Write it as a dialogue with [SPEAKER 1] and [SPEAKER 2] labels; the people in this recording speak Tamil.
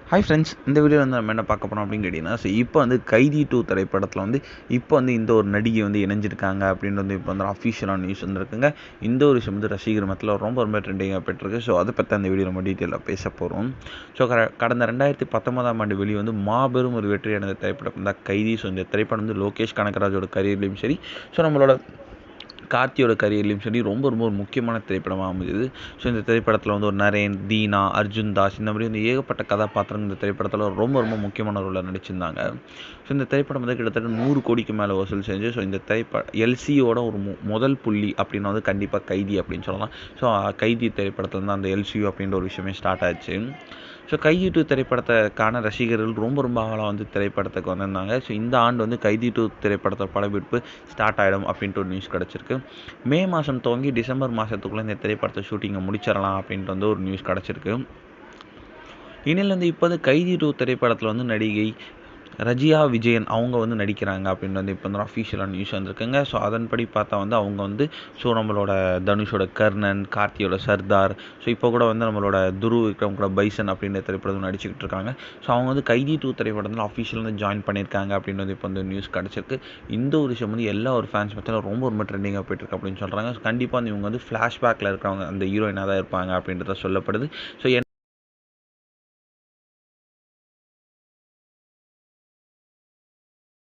[SPEAKER 1] ஹாய் ஃப்ரெண்ட்ஸ், இந்த வீடியோவில் வந்து நம்ம என்ன பார்க்க போகிறோம் அப்படின்னு கேட்டிங்கன்னா, இப்போ வந்து கைதி 2 திரைப்படத்தில் வந்து இப்போ வந்து இந்த ஒரு நடிகை வந்து இணைஞ்சிருக்காங்க அப்படின்னு வந்து இப்போ வந்து அஃபிஷியலான நியூஸ் வந்துருக்குங்க. இந்த ஒரு விஷயம் வந்து ரசிகர் மத்தியில் ரொம்ப ட்ரெண்டிங்காக போய்ட்டுருக்கு. ஸோ அதை பற்றி அந்த வீடியோ நம்ம டீட்டெயிலாக பேச போகிறோம். ஸோ கடந்த 2019ஆம் ஆண்டு வெளி வந்து மாபெரும் ஒரு வெற்றி அடைந்த திரைப்படம் தான் கைதி. ஸோ இந்த திரைப்படம் வந்து லோகேஷ் கனகராஜோட கரியர்லையும் சரி, ஸோ நம்மளோட கார்த்தியோட கரியர்லையும் சரி ரொம்ப ஒரு முக்கியமான திரைப்படமாக அமைஞ்சுது. ஸோ இந்த திரைப்படத்தில் வந்து ஒரு நரேன், தீனா, அர்ஜுன் தாஸ் இந்த மாதிரி வந்து ஏகப்பட்ட கதாபாத்திரங்கள் இந்த திரைப்படத்தில் ரொம்ப முக்கியமான ரோலில் நடிச்சிருந்தாங்க. ஸோ இந்த திரைப்படம் வந்து கிட்டத்தட்ட 100 கோடிக்கு மேலே வசூல் செஞ்சு, ஸோ இந்த எல்சியோட ஒரு முதல் புள்ளி அப்படின்னா வந்து கண்டிப்பாக கைதி அப்படின்னு சொல்லலாம். ஸோ கைதி திரைப்படத்தில் வந்து அந்த எல்சியோ அப்படின்ற ஒரு விஷயமே ஸ்டார்ட் ஆச்சு. ஸோ கைதி 2 திரைப்படத்துக்கான ரசிகர்கள் ரொம்ப ஆவலாக வந்து திரைப்படத்துக்கு வந்திருந்தாங்க. ஸோ இந்த ஆண்டு வந்து கைதி 2 திரைப்படத்தோட படப்பிடிப்பு ஸ்டார்ட் ஆகிடும் அப்படின்ட்டு ஒரு நியூஸ் கிடச்சிருக்கு. மே மாதம் துவங்கி டிசம்பர் மாதத்துக்குள்ளே இந்த திரைப்படத்தை ஷூட்டிங்கை முடிச்சிடலாம் அப்படின்ட்டு வந்து ஒரு நியூஸ் கிடச்சிருக்கு. இனியில் வந்து இப்போ வந்து கைதி 2 திரைப்படத்தில் வந்து நடிகை ரஜியா விஜயன் அவங்க வந்து நடிக்கிறாங்க அப்படின்னு வந்து இப்போ வந்து அஃபிஷியலான நியூஸ் வந்திருக்குங்க. ஸோ அதன்படி பார்த்தா வந்து அவங்க வந்து ஸோ நம்மளோட தனுஷோட கர்ணன், கார்த்தியோட சர்தார், ஸோ இப்போ கூட வந்து நம்மளோட துருவ் விக்ரம் கூட பைசன் அப்படின்ற திரைப்படத்தில் நடிச்சுக்கிட்டு இருக்காங்க. ஸோ அவங்க வந்து கைதி 2 திரைப்படத்தில் அஃபிஷியல் வந்து ஜாயின் பண்ணியிருக்காங்க அப்படின்னு வந்து இப்போ வந்து நியூஸ் கிடச்சிருக்கு. இந்த ஒரு விஷயம் வந்து எல்லா ஒரு ஃபேன்ஸ் மத்தியில் ரொம்ப ட்ரெண்டிங்காக போயிட்டுருக்கு அப்படின்னு சொல்கிறாங்க. கண்டிப்பாக வந்து இவங்க வந்து ஃப்ளாஷ்பேக்கில் இருக்கிறவங்க அந்த ஹீரோயினாக தான் இருப்பாங்க அப்படின்றத சொல்லப்படுது. ஸோ